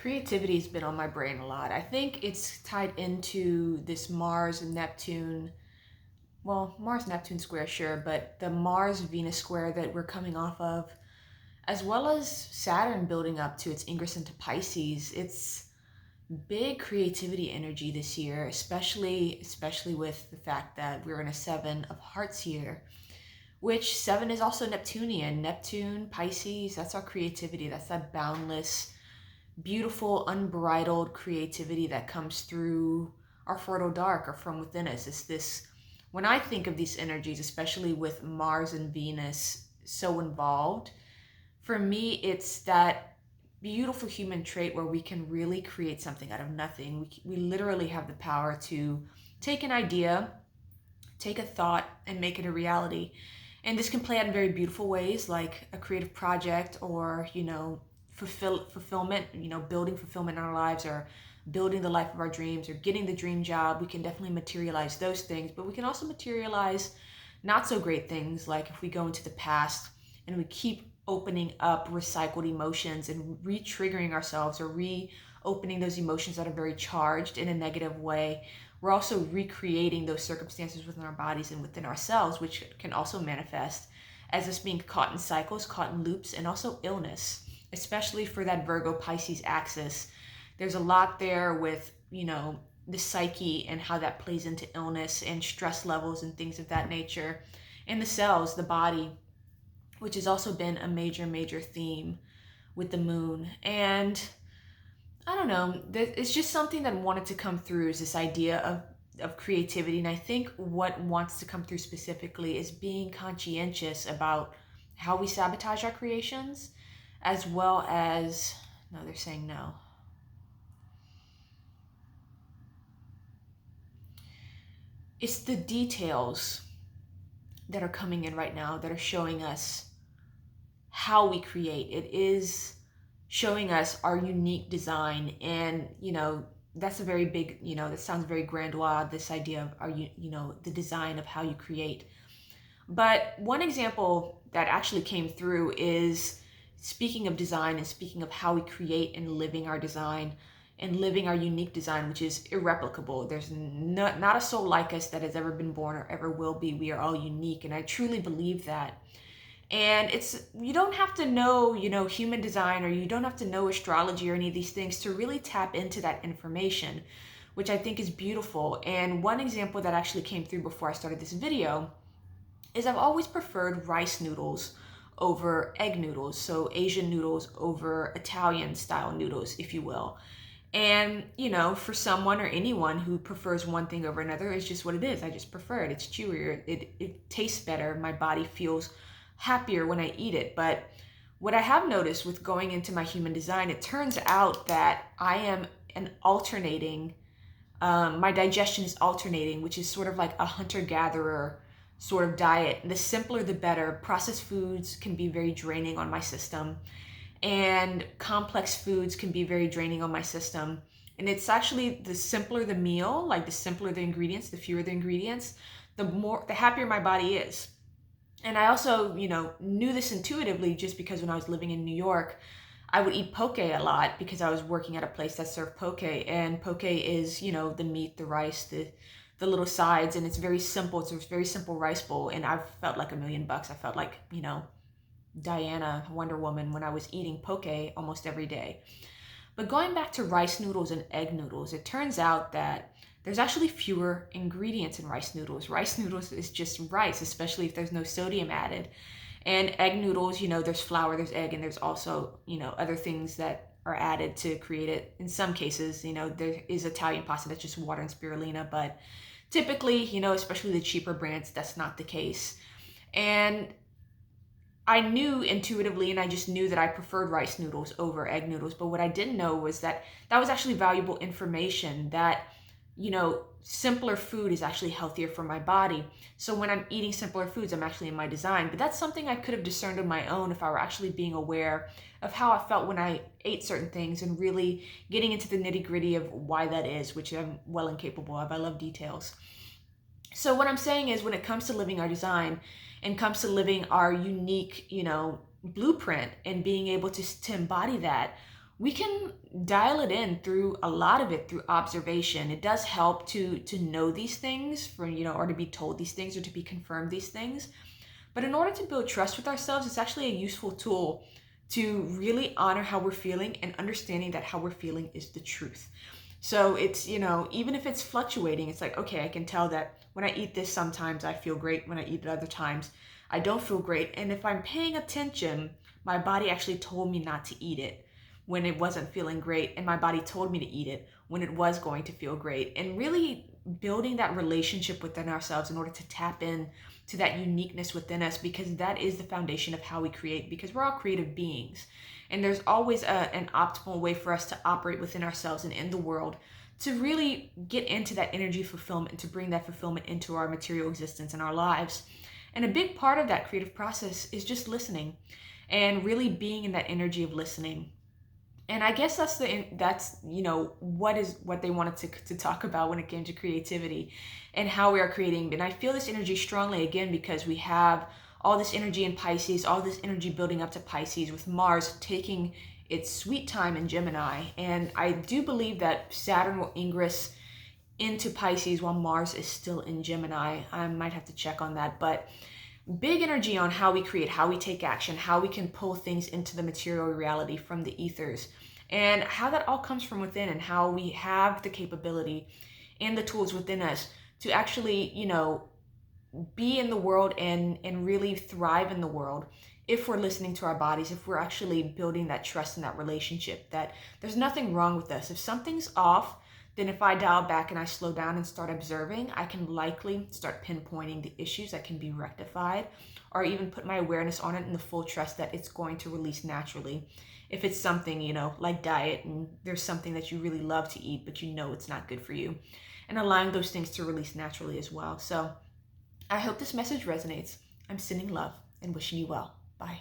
creativity has been on my brain a lot. I think it's tied into this Mars and Neptune, well, Mars Neptune square, sure, but the Mars Venus square that we're coming off of, as well as Saturn building up to its ingress into Pisces. It's big creativity energy this year, especially with the fact that we're in a 7 of Hearts here, which 7 is also Neptunian. Neptune, Pisces, that's our creativity. That's that boundless, beautiful, unbridled creativity that comes through our fertile dark or from within us. It's this, when I think of these energies, especially with Mars and Venus so involved, for me, it's that beautiful human trait where we can really create something out of nothing. We literally have the power to take an idea, take a thought, and make it a reality. And this can play out in very beautiful ways, like a creative project, or fulfillment, building fulfillment in our lives, or building the life of our dreams, or getting the dream job. We can definitely materialize those things, but we can also materialize not so great things, like if we go into the past and we keep opening up recycled emotions and re-triggering ourselves, or reopening those emotions that are very charged in a negative way. We're also recreating those circumstances within our bodies and within ourselves, which can also manifest as us being caught in cycles, caught in loops, and also illness, especially for that Virgo Pisces axis. There's a lot there with, the psyche and how that plays into illness and stress levels and things of that nature. And the cells, the body, which has also been a major theme with the moon. And I don't know, it's just something that wanted to come through, is this idea of creativity. And I think what wants to come through specifically is being conscientious about how we sabotage our creations, as well as, no, they're saying no. It's the details that are coming in right now that are showing us how we create. It is showing us our unique design. And, that's a very big, that sounds very grandiose, this idea of our, the design of how you create. But one example that actually came through is, speaking of design and speaking of how we create and living our design and living our unique design, which is irreplicable. There's not a soul like us that has ever been born or ever will be. We are all unique. And I truly believe that. And you don't have to know, human design, or you don't have to know astrology or any of these things to really tap into that information, which I think is beautiful. And one example that actually came through before I started this video is I've always preferred rice noodles over egg noodles. So Asian noodles over Italian style noodles, if you will. And, for someone or anyone who prefers one thing over another, it's just what it is. I just prefer it. It's chewier. It tastes better. My body feels happier when I eat it. But what I have noticed with going into my human design, it turns out that I am my digestion is alternating, which is sort of like a hunter-gatherer sort of diet. The simpler, the better. Processed foods can be very draining on my system, and complex foods can be very draining on my system. And it's actually, the simpler the meal, like the simpler the ingredients, the fewer the ingredients, the happier my body is. And I also, knew this intuitively, just because when I was living in New York, I would eat poke a lot because I was working at a place that served poke. And poke is, the meat, the rice, the little sides, and it's very simple. It's a very simple rice bowl. And I felt like $1,000,000. I felt like, Diana, Wonder Woman, when I was eating poke almost every day. But going back to rice noodles and egg noodles, it turns out that there's actually fewer ingredients in rice noodles. Rice noodles is just rice, especially if there's no sodium added. And egg noodles, there's flour, there's egg, and there's also, other things that are added to create it. In some cases, there is Italian pasta that's just water and spirulina, but typically, especially the cheaper brands, that's not the case. And I knew intuitively, and I just knew that I preferred rice noodles over egg noodles. But what I didn't know was that was actually valuable information, that, simpler food is actually healthier for my body. So when I'm eating simpler foods, I'm actually in my design. But that's something I could have discerned on my own if I were actually being aware of how I felt when I ate certain things, and really getting into the nitty-gritty of why that is, which I'm well incapable of. I love details. So what I'm saying is, when it comes to living our design and comes to living our unique, blueprint, and being able to embody that, we can dial it in through a lot of it through observation. It does help to know these things for, or to be told these things or to be confirmed these things. But in order to build trust with ourselves, it's actually a useful tool to really honor how we're feeling and understanding that how we're feeling is the truth. So it's, even if it's fluctuating, it's like, okay, I can tell that when I eat this, sometimes I feel great. When I eat it other times, I don't feel great. And if I'm paying attention, my body actually told me not to eat it when it wasn't feeling great. And my body told me to eat it when it was going to feel great. And really building that relationship within ourselves in order to tap in to that uniqueness within us, because that is the foundation of how we create, because we're all creative beings. And there's always an optimal way for us to operate within ourselves and in the world to really get into that energy fulfillment and to bring that fulfillment into our material existence and our lives. And a big part of that creative process is just listening and really being in that energy of listening. And I guess that's what they wanted to talk about when it came to creativity and how we are creating. And I feel this energy strongly again because we have all this energy in Pisces, all this energy building up to Pisces with Mars taking its sweet time in Gemini. And I do believe that Saturn will ingress into Pisces while Mars is still in Gemini. I might have to check on that, but big energy on how we create, how we take action, how we can pull things into the material reality from the ethers, and how that all comes from within, and how we have the capability and the tools within us to actually, be in the world and really thrive in the world if we're listening to our bodies, if we're actually building that trust in that relationship, that there's nothing wrong with us. If something's off, then if I dial back and I slow down and start observing, I can likely start pinpointing the issues that can be rectified, or even put my awareness on it in the full trust that it's going to release naturally. If it's something, like diet, and there's something that you really love to eat, but it's not good for you, and allowing those things to release naturally as well. So I hope this message resonates. I'm sending love and wishing you well. Bye.